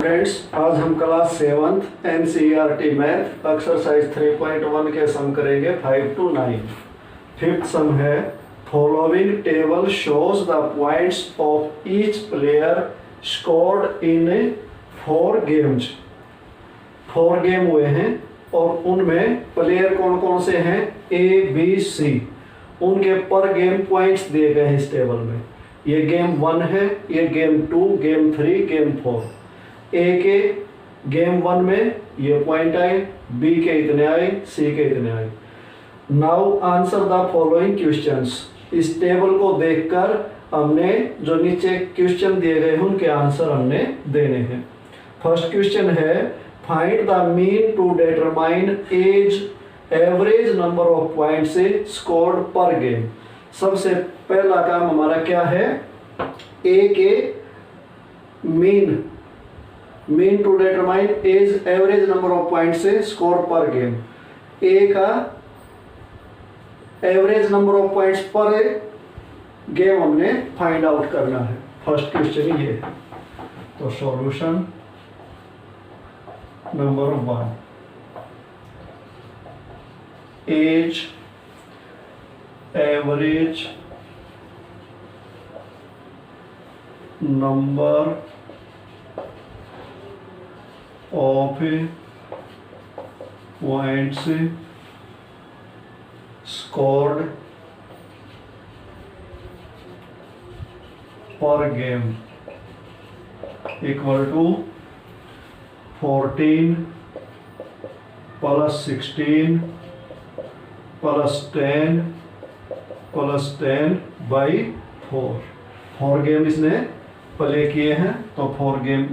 Friends, आज हम class 7th NCERT math exercise 3.1 के सम करेंगे 5 to 9। फिफ्थ सम है following table shows the points of each player scored in 4 games. 4 game हुए हैं और उनमें प्लेयर कौन कौन से हैं, ए बी सी। उनके पर गेम पॉइंट्स दिए गए हैं इस टेबल में। ये गेम 1 है, ये गेम 2, गेम 3, गेम 4। ए के गेम 1 में ये पॉइंट आए, बी के इतने आए, सी के इतने आए। Now answer the following questions. इस टेबल को देखकर हमने जो नीचे क्वेश्चन दिए गए हैं उनके आंसर हमने देने हैं। फर्स्ट क्वेश्चन है find the mean to determine average number of points scored per game. सबसे पहला काम हमारा क्या है, ए के mean to determine average number of points score per game. A का एवरेज नंबर ऑफ पॉइंट्स पर गेम हमने फाइंड आउट करना है। फर्स्ट क्वेश्चन ये है। तो solution number 1, average number of points scored per game equal to 14 plus 16 plus 10 plus 10 by 4। 4 game इसने play किए हैं तो 4 गेम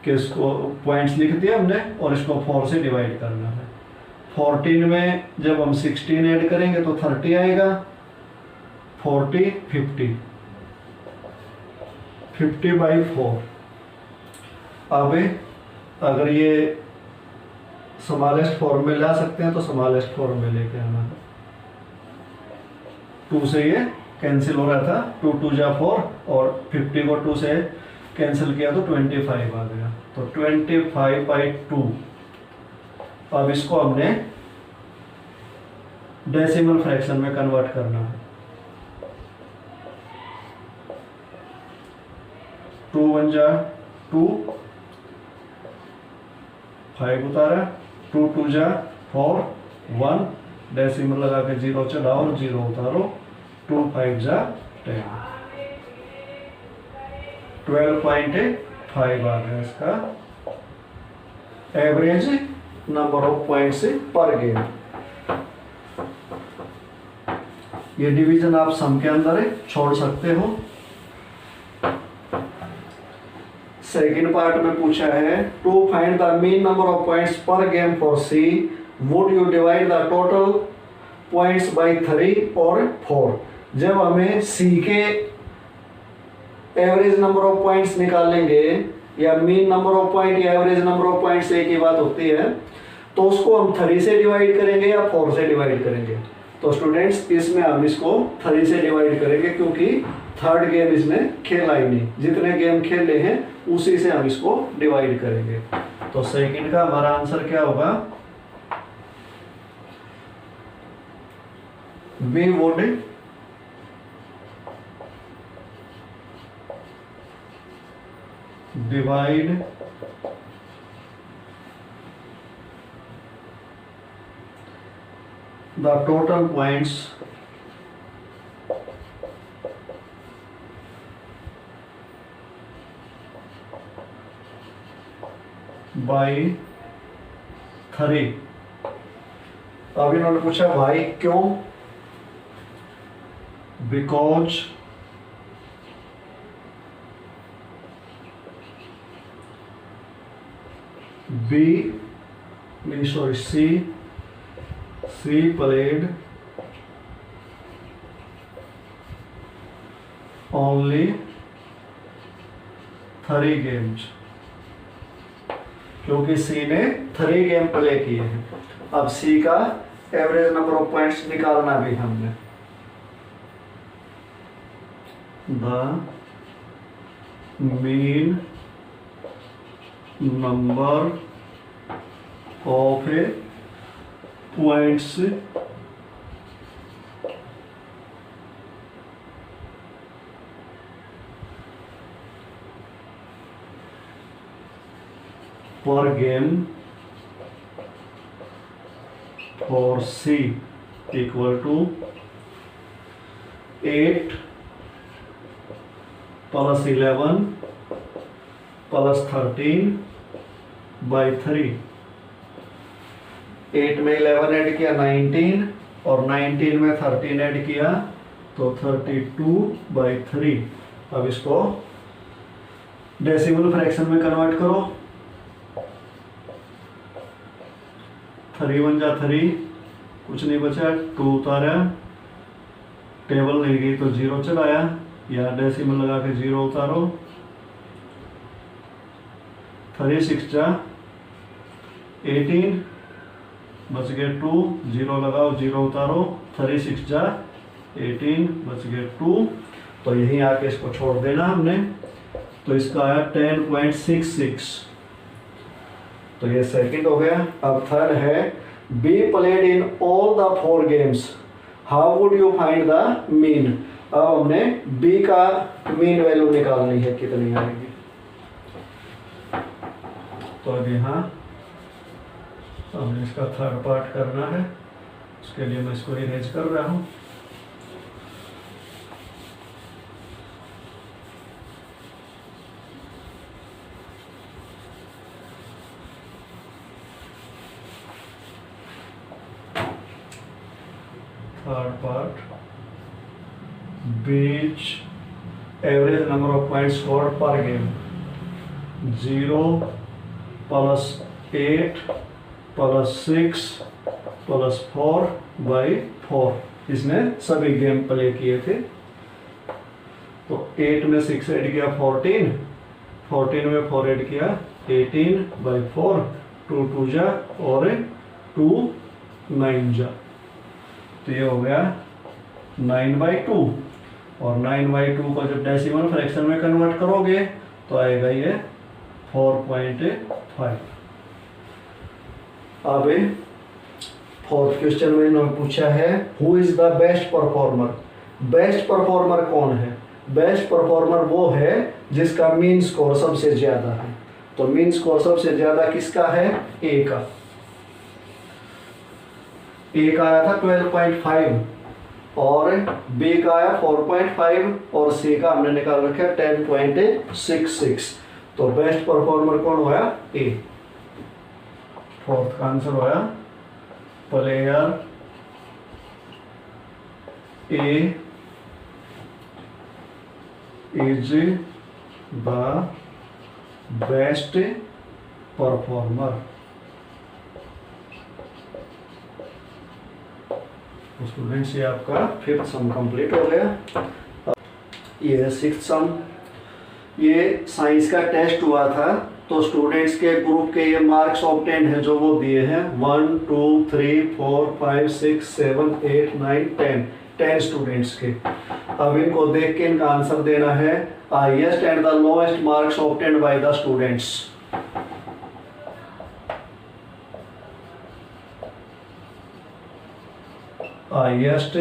के इसको पॉइंट्स लिख दिया हमने और इसको 4 से डिवाइड करना है। 14 में जब हम 16 ऐड करेंगे तो 30 आएगा, 40 50 बाई 4। अब अगर ये स्मॉलेस्ट फॉर्म में ला सकते हैं तो स्मॉलेस्ट फॉर्म में लेके आना है। 2 से ये कैंसिल हो रहा था, 2 2 जा 4 और 50 को 2 से कैंसिल किया तो 25 आ गया। तो 25/2। अब इसको हमने डेसिमल फ्रैक्शन में कन्वर्ट करना है। 2 1 जा 2, 5 उतारा, 2 2 जा 4, 1 डेसिमल लगा के 0 चढ़ाओ और 0 उतारो, 2 5 जा 10, 12.5 आ गया इसका एवरेज नंबर ऑफ पॉइंट्स पर गेम। ये डिवीजन आप सम के अंदर छोड़ सकते हो। सेकंड पार्ट में पूछा है to find the mean number of points पर game for C, would you divide the total points by 3 और 4। जब हमें सी के एवरेज नंबर ऑफ पॉइंट्स निकालेंगे या मीन नंबर ऑफ पॉइंट या एवरेज नंबर ऑफ पॉइंट्स एक ही बात होती है, तो उसको हम 3 से डिवाइड करेंगे या 4 से डिवाइड करेंगे। तो स्टूडेंट्स इसमें हम इसको 3 से डिवाइड करेंगे क्योंकि थर्ड गेम इसने खेला ही नहीं। जितने गेम खेले हैं उसी से हम इसको डिवाइड करेंगे। तो सेकंड का हमारा आंसर क्या होगा, we would divide the total points by 3। अब इन्होंने पूछा भाई क्यों, because C played only 3 games, क्योंकि C ने 3 गेम प्ले किए हैं। अब C का एवरेज नंबर ऑफ पॉइंट्स निकालना भी हमने। the mean number of points per game for C equal to 8 plus 11 plus 13 by 3। 8 में 11 ऐड किया 19 और 19 में 13 ऐड किया तो 32/3। अब इसको डेसिमल फ्रैक्शन में कन्वर्ट करो। 3 1 जा 3, कुछ नहीं बचा, 2 उतारा, टेबल नहीं गई तो 0 चलाया, या डेसिमल लगा के 0 उतारो। 3 6 जा 18, बच गए 2, 0 लगाओ, 0 उतारो, 3 6 जा 18, बच गए 2। तो यहीं आके इसको छोड़ देना हमने, तो इसका आया 10.66। तो ये सेकंड हो गया। अब थर्ड है be played in all the 4 games, how would you find the mean. अब हमने बी का मीन वैल्यू निकालनी है, कितनी आएगी। तो अब यहाँ हमने इसका थर्ड पार्ट करना है, उसके लिए मैं इसको इरेज कर रहा हूँ। Third part, beach average number of points scored per game 0 + 8 + 6 + 4/4। इसने सभी गेम प्ले किए थे। तो 8 में 6 ऐड किया 14, 14 में 4 ऐड किया 18/4, 2 2 जा और 2 9 जा, तो ये हो गया 9/2। और 9/2 को जब डेसिमल फ्रैक्शन में कन्वर्ट करोगे तो आएगा ये 4.5। अब फोर्थ क्वेश्चन में इन्होंने पूछा है who is the best performer. Best performer कौन है। बेस्ट परफॉर्मर वो है जिसका मीन स्कोर सबसे ज्यादा है। तो मीन स्कोर सबसे ज्यादा किसका है, ए का। ए का आया था 12.5 और बी का आया 4.5 और सी का हमने निकाल रखा 10.66। तो बेस्ट परफॉर्मर कौन होया, ए। फोर्थ का आंसर होया player A is the best performer. Students ये आपका 5th सम कंप्लीट हो गया। ये है 6th सम। ये साइंस का टेस्ट हुआ था तो स्टूडेंट्स के ग्रुप के ये मार्क्स ऑब्टेन है जो वो दिए हैं 1 2 3 4 5 6 7 8 9 10 स्टूडेंट्स के। अब इनको देख के इनका आंसर देना है highest and the lowest marks obtained by the students. Highest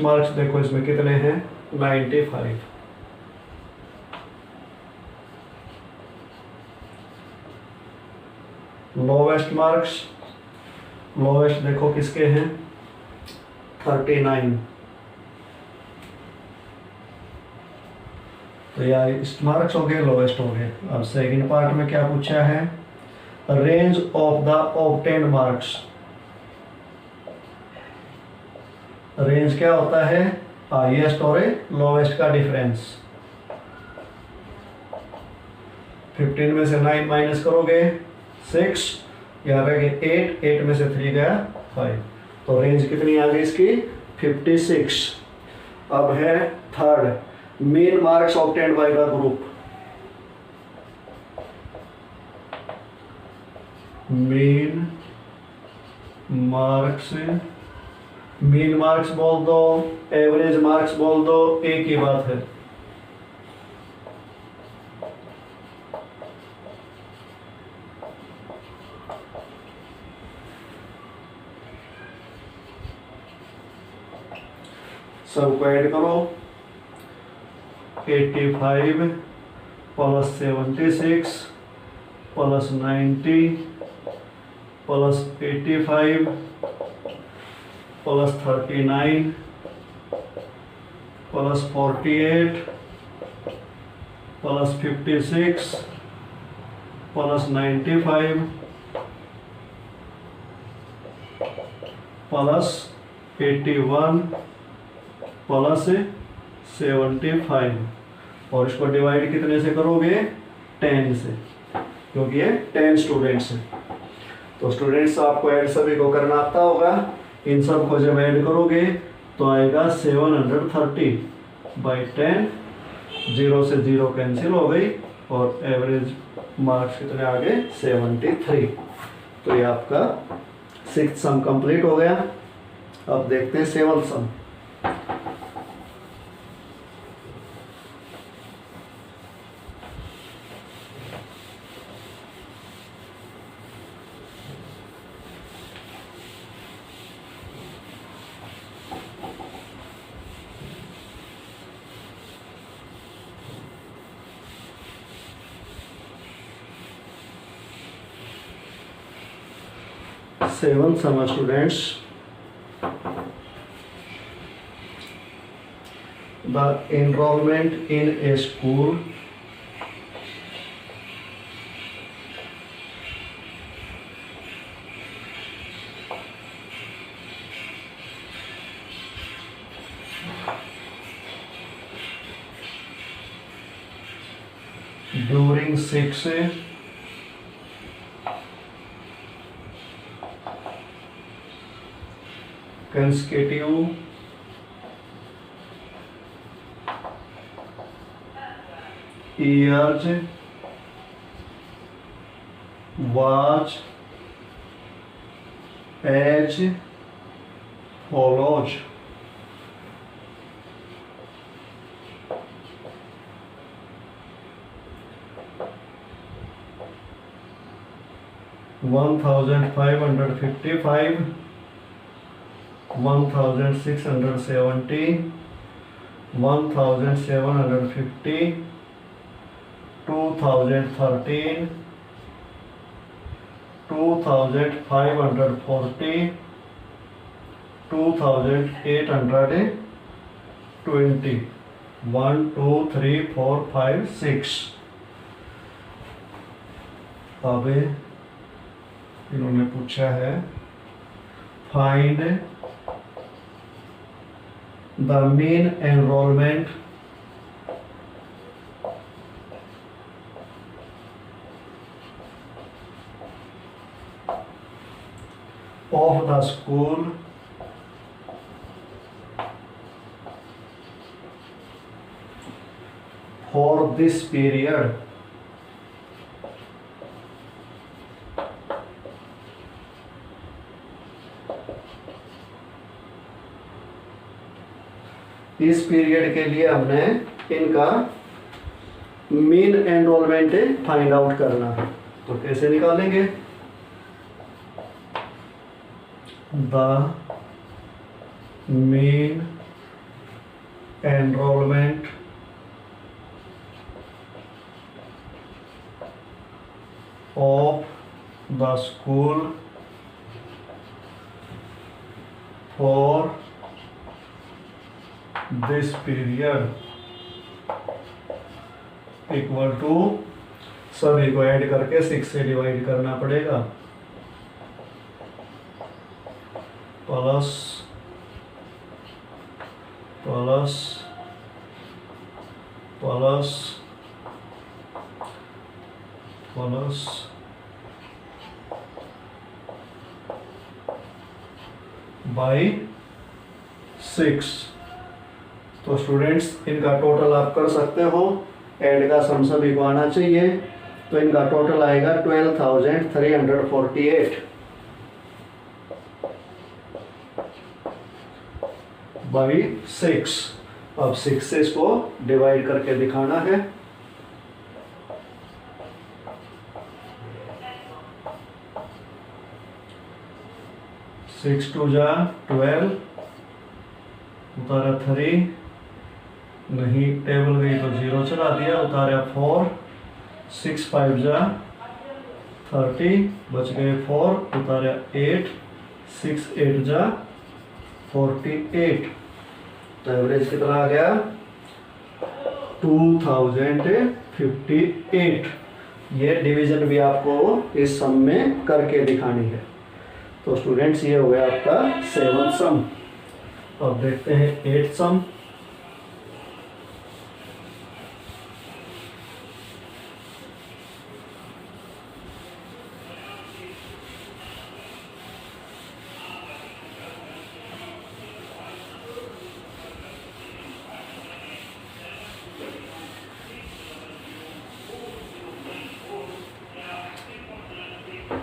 marks देखो इसमें कितने हैं 95। लोवेस्ट मार्क्स, लोवेस्ट देखो किसके हैं 39। तो यार मार्क्स हो गए, लोवेस्ट हो गए। अब सेकंड पार्ट में क्या पूछा है, range of the obtained marks. Range क्या होता है, हाईएस्ट और लोवेस्ट का डिफरेंस। 15 में से 9 माइनस करोगे 6, यहाँ रह गए 8, 8 में से 3 गया 5। तो रेंज कितनी आ गई इसकी 56। अब है third, mean marks obtained by the group. Mean marks बोल दो, एवरेज मार्क्स बोल दो, एक ही बात है। सब को ऐड करो, 85 plus 76 plus 90 plus 85 plus 39 plus 48 plus 56 plus 95 plus 81 plus 75 और इसको डिवाइड कितने से करोगे? 10 से, क्योंकि ये 10 स्टूडेंट्स हैं। तो स्टूडेंट्स आपको ऐड सभी को करना आता होगा। इन सब को जब ऐड करोगे तो आएगा 730 बाई 10, 0 से 0 कैंसिल हो गई और एवरेज मार्क्स कितने आ गए? 73। तो ये आपका 6th सम कंप्लीट हो गया। अब देखते हैं 7th some. Seventh sum, students. The enrollment in a school during 6 consecutive years was as follows. $1,555, 1,670, 1,750, 2,013, 2,540, 2,820, 1 2 3 4 5 6। अब इन्होंने पूछा है find the main enrolment of the school for this period. इस पीरियड के लिए हमने इनका मीन एनरोलमेंट फाइंड आउट करना है। तो कैसे निकालेंगे? The mean enrolment of the school for this period equal to, सभी को ऐड करके 6 से डिवाइड करना पड़ेगा, plus plus plus plus by 6। तो स्टूडेंट्स इनका टोटल आप कर सकते हो, ऐड का सम सभी को आना चाहिए। तो इनका टोटल आएगा 12,348 बाई 6। अब 6 से इसको डिवाइड करके दिखाना है। 6 2 जा 12, उतारा 3, नहीं टेबल गई तो 0 चला दिया, उतारा 4, 6 5 जा 30, बच गए 4, उतारा 8, 6 8 जा 48। तो एवरेज कितना आ गया 2058। ये डिवीजन भी आपको इस सम में करके दिखानी है। तो स्टूडेंट्स ये हो गया आपका 7th सम। अब देखते हैं 8th some.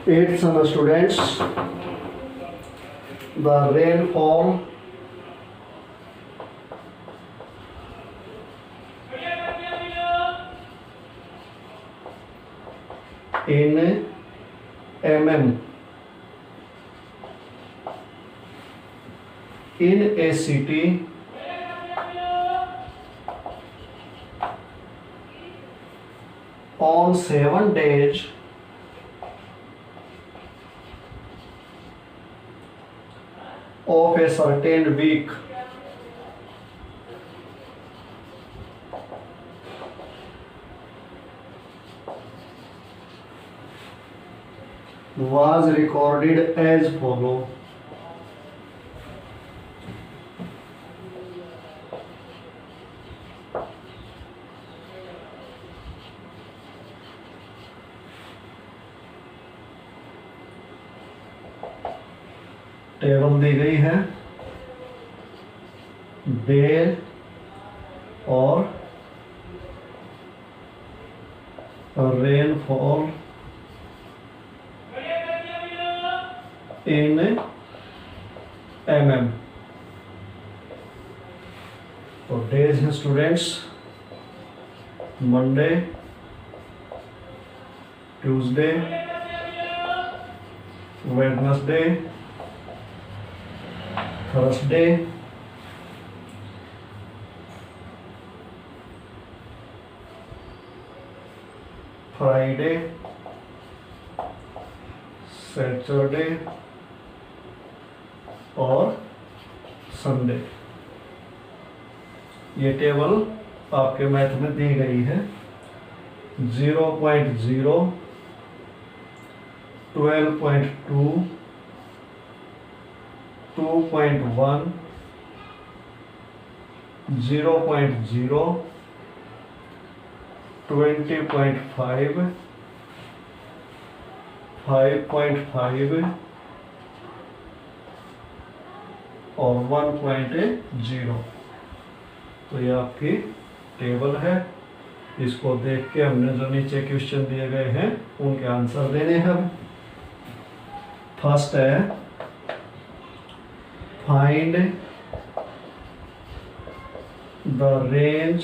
Eighth sum students, the rainfall in mm in a city on 7 days of a certain week was recorded as follow. Table दी गई है डे और रेनफॉल इन mm। तो डेज हैं students Monday, Tuesday, Wednesday, Thursday, Friday, Saturday और Sunday. ये table आपके math में दी गई है। 0.0, 12.2, 2.1, 0.0, 20.5, 5.5 और 1.0। तो ये आपकी टेबल है। इसको देख के हमने जो नीचे क्वेश्चन दिए गए हैं उनके आंसर देने हैं। फर्स्ट है find the range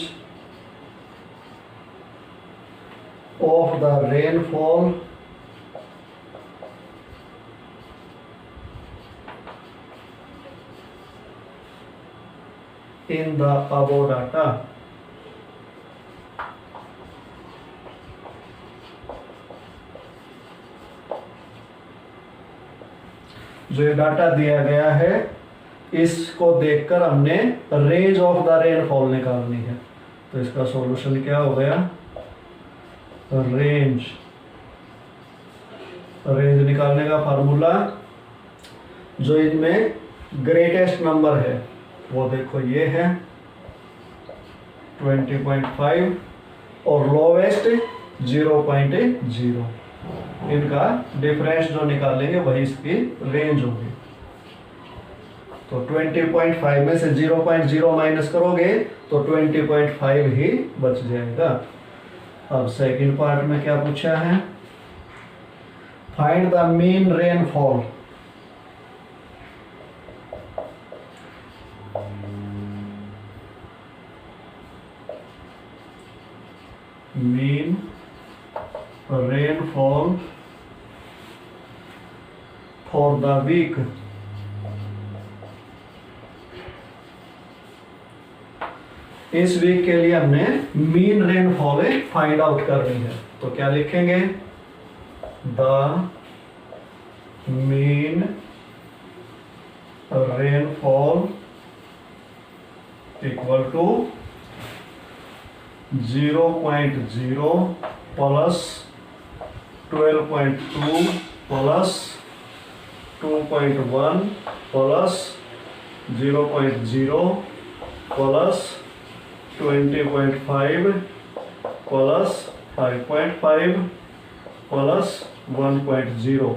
of the rainfall in the above data। जो ये डाटा दिया गया है इसको देखकर हमने रेंज ऑफ द रेनफॉल निकालनी है। तो इसका सॉल्यूशन क्या हो गया रेंज निकालने का फार्मूला जो इनमें ग्रेटेस्ट नंबर है वो देखो ये है 20.5 और लोवेस्ट 0.0। इनका डिफरेंस जो निकालेंगे वही इसकी रेंज होगी। तो 20.5 में से 0.0 माइनस करोगे तो 20.5 ही बच जाएगा। अब सेकंड पार्ट में क्या पूछा है find the mean rainfall mean rainfall for the week इस वीक के लिए हमने मीन रेनफॉल फाइंड आउट करनी है, तो क्या लिखेंगे, the mean rainfall equal to 0.0 plus 12.2 plus 2.1 plus 0.0 plus 20.5 plus 5.5 plus 1.0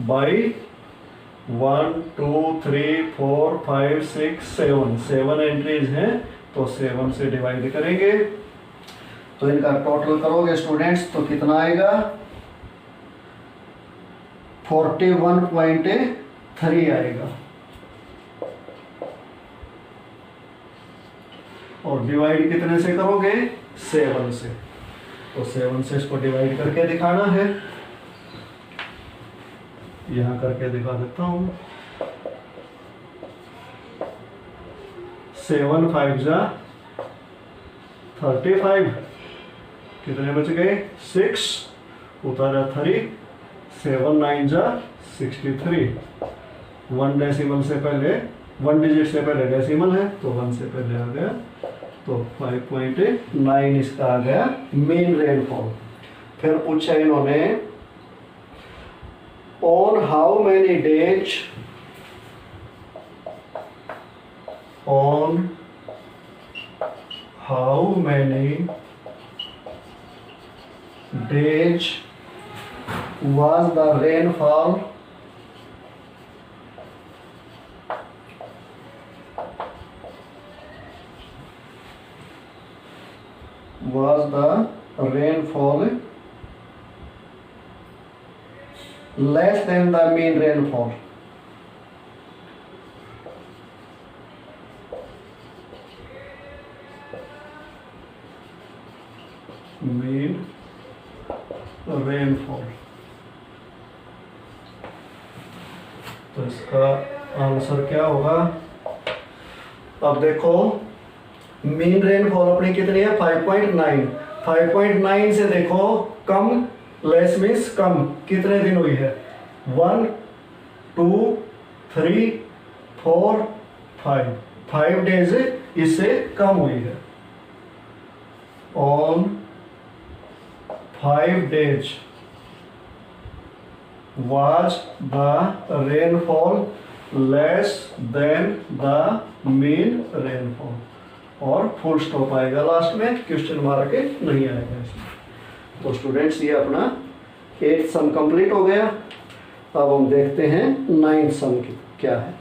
by 1 2 3 4 5 6 7 entries हैं, तो 7 से डिवाइड करेंगे, तो इनका टोटल करोगे स्टूडेंट्स तो कितना आएगा, 41.3 आएगा। और डिवाइड कितने से करोगे, 7 से, तो 7 से इसको डिवाइड करके दिखाना है, यहां करके दिखा देता हूं। 7 5 जा 35, कितने बच गए, 6 उतारा 3, 7 9 जा 63, 1 डेसिमल से पहले 1 डिजिट से पहले डेसिमल है, तो 1 से पहले आ गया, तो 5.9 इसका आ गया मीन रेनफॉल। फिर पूछा इन्होंने on how many days, on how many days was the rainfall less than the mean rainfall, mean rainfall, तो इसका आंसर क्या होगा, अब देखो मीन रेनफॉल अपनी कितनी है, 5.9, 5.9 से देखो कम, लेस मीन्स कम, कितने दिन हुई है, 1 2 3 4 5 डेज इससे कम हुई है। On 5 days was the rainfall less than the mean rainfall, और फुल स्टॉप आएगा लास्ट में, क्वेश्चन मार्क नहीं आएगा इसमें। तो स्टूडेंट्स ये अपना 8th सम कंप्लीट हो गया। अब हम देखते हैं 9th सम क्या है।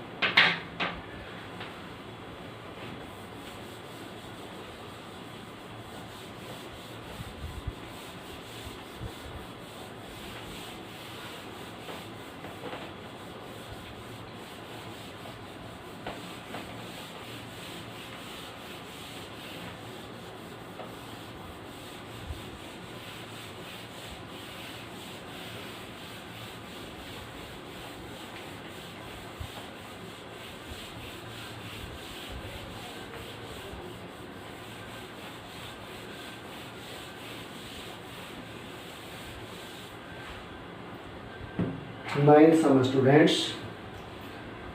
Ninth sum students,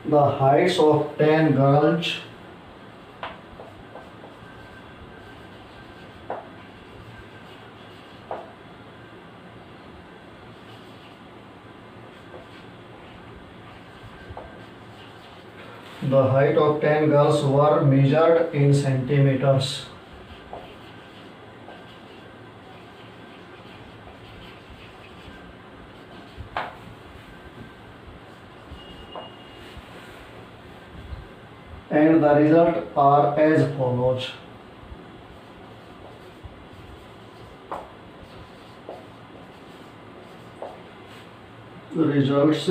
the heights of 10 girls were measured in centimeters. And the result are as follows. The results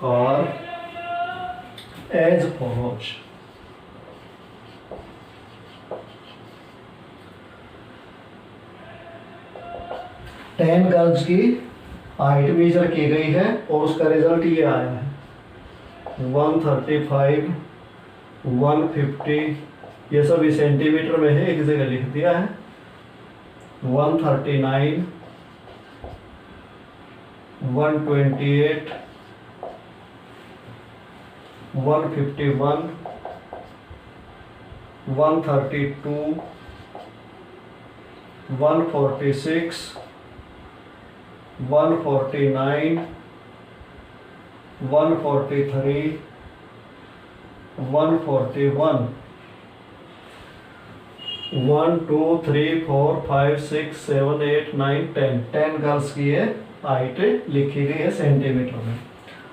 are as follows. Ten girls की हाइट मेजर की गई है और उसका रिजल्ट ये आया है 135, 150, ये सभी सेंटीमीटर में है, एक जगह लिख दिया है। 139, 128, 151, 132, 146, 149, 143, 141, 1 2 3 4 5 6 7 8 9 10 10 गर्ल्स की ये हाइट लिखी गई है सेंटीमीटर में।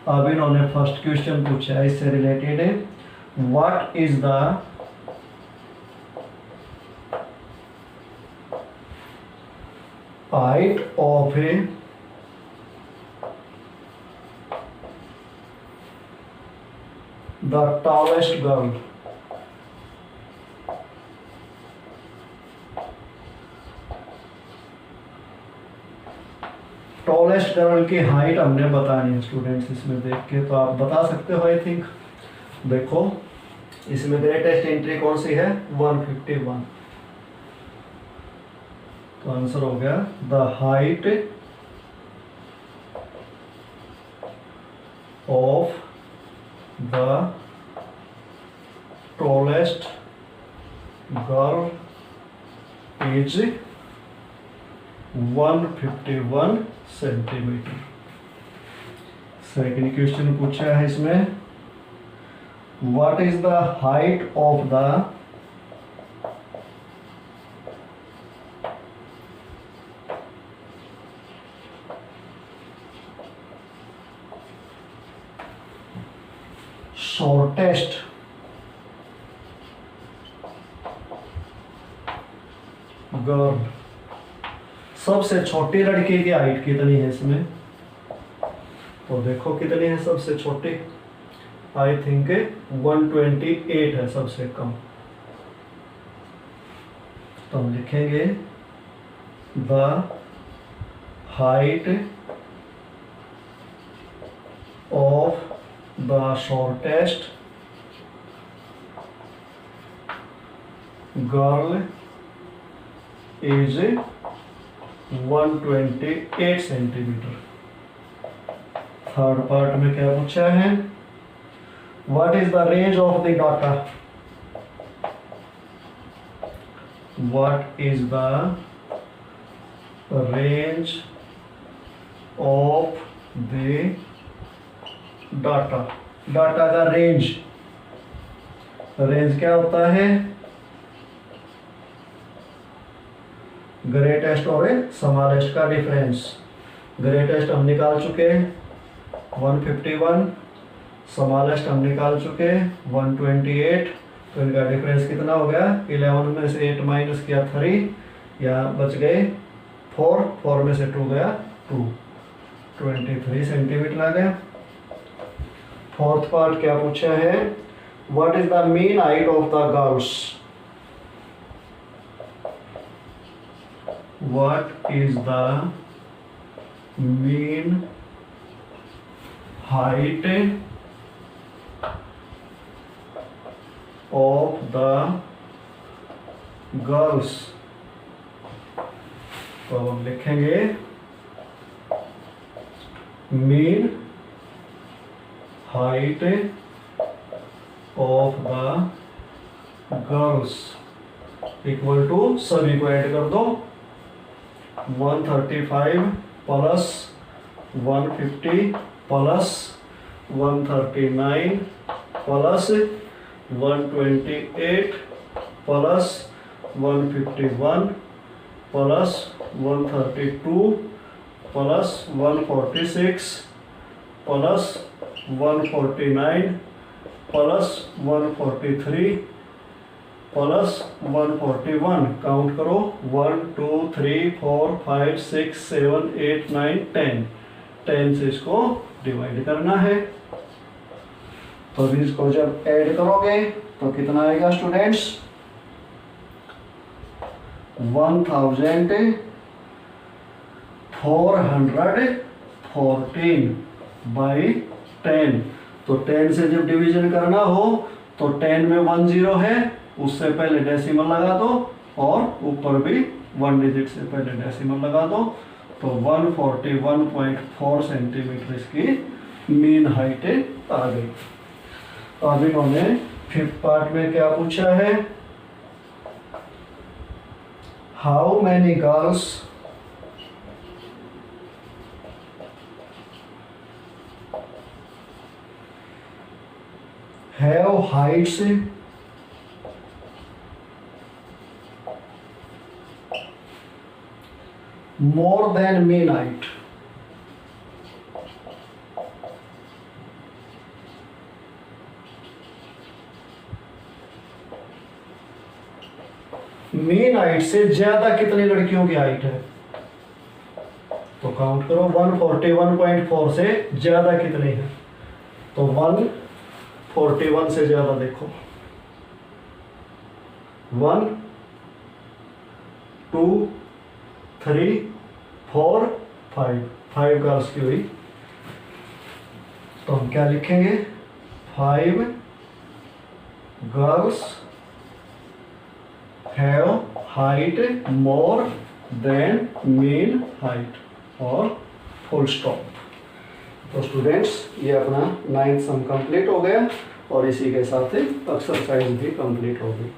अब इन्होंने फर्स्ट क्वेश्चन पूछा है इससे रिलेटेड है, what is the height of A the tallest girl. Tallest girl की हाइट हमने बतानी है स्टूडेंट्स, इसमें देख के तो आप बता सकते हो आई थिंक। देखो इसमें ग्रेटेस्ट एंट्री कौन सी है, 151, तो आंसर हो गया the height of the tallest girl is 151 centimetre. Second question पूछा है इसमें, what is the height of the shortest girl. सबसे छोटी लड़की की हाइट कितनी है इसमें, तो देखो कितनी है सबसे छोटी, आई थिंक 128 है सबसे कम। तो हम लिखेंगे the height of the shortest girl is 128 centimetre. Third part में क्या पूछा है, what is the range of the data, what is the range of the data. Data का रेंज, रेंज क्या होता है, ग्रेटेस्ट और स्मॉलेस्ट का डिफरेंस। ग्रेटेस्ट हम निकाल चुके 151, स्मॉलेस्ट हम निकाल चुके 128, तो इनका डिफरेंस कितना हो गया, 11 में से 8 माइनस किया 3, यहाँ बच गए 4, 4 में से 2 गया 2, 23 सेंटीमीटर आ गया। फोर्थ पार्ट क्या पूछा है, what is the mean height of the girls, what is the mean height of the girls। तो हम लिखेंगे mean height of the girls equal to, सभी को ऐड कर दो, 135 plus 150 plus 139 plus 128 plus 151 plus 132 plus 146 plus 149 plus 143 plus 141, count करो 1 2 3 4 5 6 7 8 9 10, 10 से इसको डिवाइड करना है। तो अभी इसको जब ऐड करोगे तो कितना आएगा स्टूडेंट्स, 1414 बाई 10। तो 10 से जब डिवीजन करना हो तो 10 में 1 0 है, उससे पहले डेसिमल लगा दो और ऊपर भी 1 डिजिट से पहले डेसिमल लगा दो, तो 141.4 सेंटीमीटर इसकी मीन हाइट आ गई। अब इन्होंने 5th पार्ट में क्या पूछा है, how many girls have Heights more than mean height। Mean height से ज्यादा कितनी लड़कियों की हाइट है, तो काउंट करो 141.4 से ज्यादा कितनी है, तो 141 से ज्यादा देखो 1 2 3 4 5 गर्ल्स की हुई, तो हम क्या लिखेंगे, 5 girls have height more than mean height और फुल स्टॉप। तो स्टूडेंट्स ये अपना 9th सम कंप्लीट हो गया और इसी के साथ ही एक्सरसाइज भी कंप्लीट हो गई।